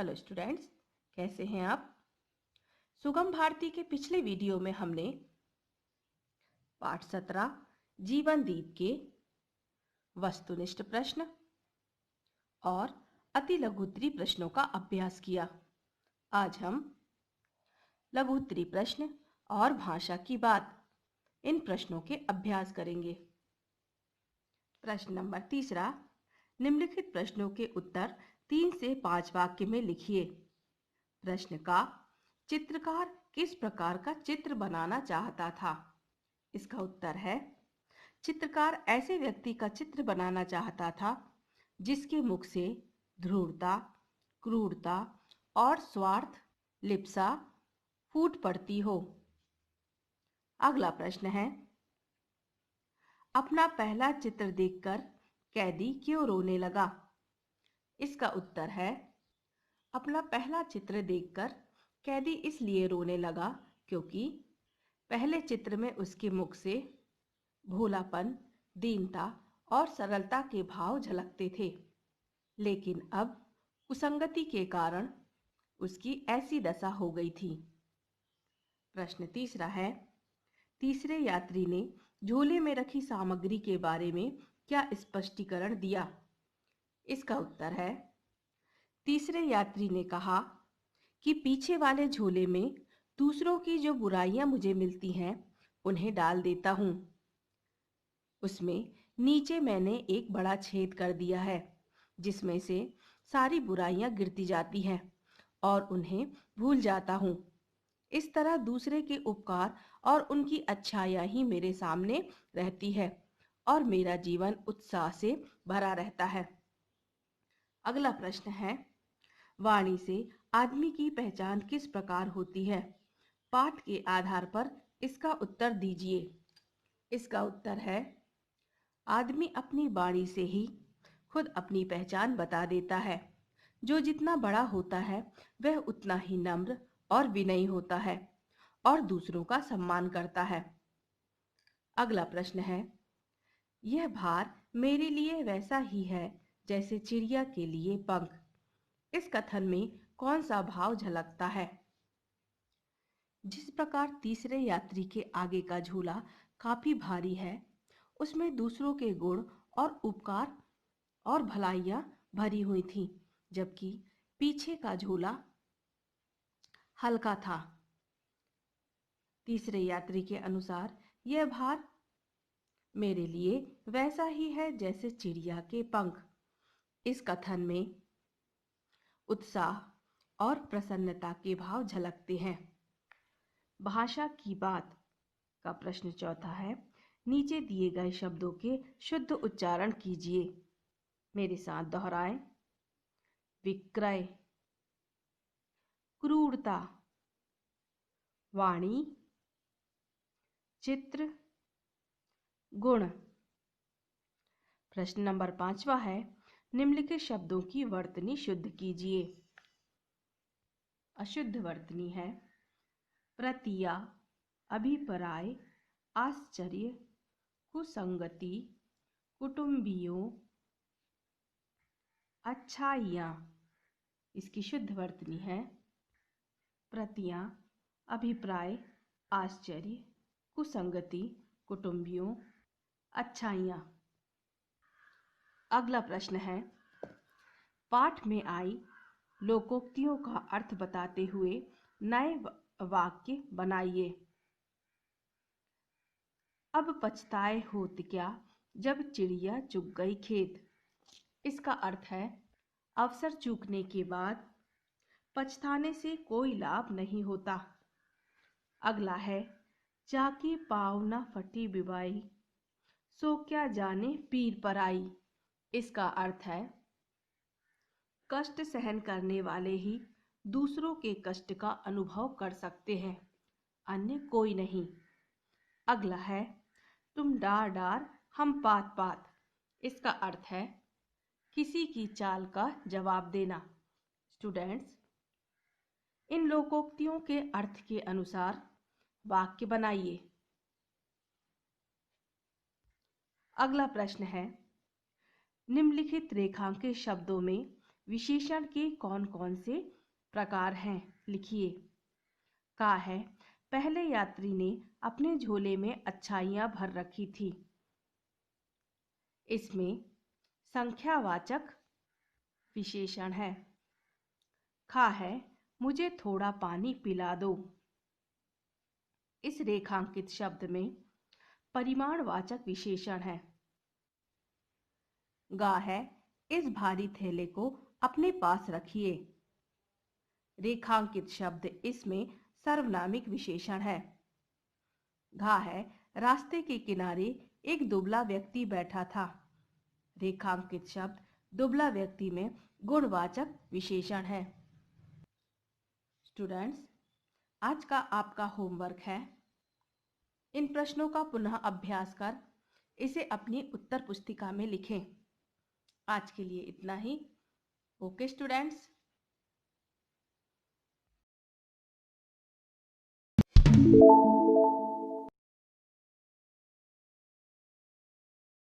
Hello students, कैसे हैं आप। सुगम भारती के पिछले वीडियो में हमने पाठ 17 जीवन दीप के वस्तुनिष्ठ प्रश्न और अति लघुत्तरी प्रश्नों का अभ्यास किया। आज हम लघुत्तरी प्रश्न और भाषा की बात इन प्रश्नों के अभ्यास करेंगे। प्रश्न नंबर 3, निम्नलिखित प्रश्नों के उत्तर 3 से 5 वाक्य में लिखिए। प्रश्न का चित्रकार किस प्रकार का चित्र बनाना चाहता था? इसका उत्तर है, चित्रकार ऐसे व्यक्ति का चित्र बनाना चाहता था जिसके मुख से ध्रुवता, क्रूरता और स्वार्थ लिप्सा फूट पड़ती हो। अगला प्रश्न है, अपना पहला चित्र देखकर कैदी क्यों रोने लगा? इसका उत्तर है, अपना पहला चित्र देखकर कैदी इसलिए रोने लगा क्योंकि पहले चित्र में उसके मुख से भोलापन, दीनता और सरलता के भाव झलकते थे, लेकिन अब कुसंगति के कारण उसकी ऐसी दशा हो गई थी। प्रश्न 3 है, तीसरे यात्री ने झोले में रखी सामग्री के बारे में क्या स्पष्टीकरण दिया? इसका उत्तर है, तीसरे यात्री ने कहा कि पीछे वाले झोले में दूसरों की जो बुराइयां मुझे मिलती हैं उन्हें डाल देता हूं। उसमें नीचे मैंने एक बड़ा छेद कर दिया है जिसमें से सारी बुराइयां गिरती जाती हैं और उन्हें भूल जाता हूं। इस तरह दूसरे के उपकार और उनकी अच्छाइयां ही मेरे सामने रहती है और मेरा जीवन उत्साह से भरा रहता है। अगला प्रश्न है, वाणी से आदमी की पहचान किस प्रकार होती है? पाठ के आधार पर इसका उत्तर दीजिए। इसका उत्तर है, आदमी अपनी वाणी से ही खुद अपनी पहचान बता देता है। जो जितना बड़ा होता है वह उतना ही नम्र और विनयी होता है और दूसरों का सम्मान करता है। अगला प्रश्न है, यह भार मेरे लिए वैसा ही है जैसे चिड़िया के लिए पंख। इस कथन में कौन सा भाव झलकता है? जिस प्रकार तीसरे यात्री के आगे का झोला काफी भारी है, उसमें दूसरों के गुण और उपकार और भलाइयां भरी हुई थीं, जबकि पीछे का झोला हल्का था। तीसरे यात्री के अनुसार यह भार मेरे लिए वैसा ही है जैसे चिड़िया के पंख। इस कथन में उत्साह और प्रसन्नता के भाव झलकते हैं। भाषा की बात का प्रश्न 4 है, नीचे दिए गए शब्दों के शुद्ध उच्चारण कीजिए। मेरे साथ दोहराएं। विक्रय, क्रूरता, वाणी, चित्र, गुण। प्रश्न नंबर 5 है, निम्नलिखित शब्दों की वर्तनी शुद्ध कीजिए। अशुद्ध वर्तनी है प्रतिया, अभिप्राय, आश्चर्य, कुसंगति, कुटुंबियों, अच्छाइयाँ। इसकी शुद्ध वर्तनी है प्रतियां, अभिप्राय, आश्चर्य, कुसंगति, कुटुंबियों, अच्छाइयाँ। अगला प्रश्न है, पाठ में आई लोकोक्तियों का अर्थ बताते हुए नए वाक्य बनाइए। अब पछताए होत क्या जब चिड़िया चुग गई खेत। इसका अर्थ है, अवसर चूकने के बाद पछताने से कोई लाभ नहीं होता। अगला है, जाके पाँव न फटी बिबाई, सो क्या जाने पीर पराई। इसका अर्थ है, कष्ट सहन करने वाले ही दूसरों के कष्ट का अनुभव कर सकते हैं, अन्य कोई नहीं। अगला है, तुम डार डार हम पात पात। इसका अर्थ है, किसी की चाल का जवाब देना। स्टूडेंट्स, इन लोकोक्तियों के अर्थ के अनुसार वाक्य बनाइए। अगला प्रश्न है, निम्नलिखित रेखांकित शब्दों में विशेषण के कौन कौन से प्रकार हैं, लिखिए। का है, पहले यात्री ने अपने झोले में अच्छाइयाँ भर रखी थी। इसमें संख्यावाचक विशेषण है। खा है, मुझे थोड़ा पानी पिला दो। इस रेखांकित शब्द में परिमाणवाचक विशेषण है। गा है, इस भारी थैले को अपने पास रखिए। रेखांकित शब्द इसमें सर्वनामिक विशेषण है। घा है, रास्ते के किनारे एक दुबला व्यक्ति बैठा था। रेखांकित शब्द दुबला व्यक्ति में गुणवाचक विशेषण है। स्टूडेंट्स, आज का आपका होमवर्क है, इन प्रश्नों का पुनः अभ्यास कर इसे अपनी उत्तर पुस्तिका में लिखें। आज के लिए इतना ही। Okay students.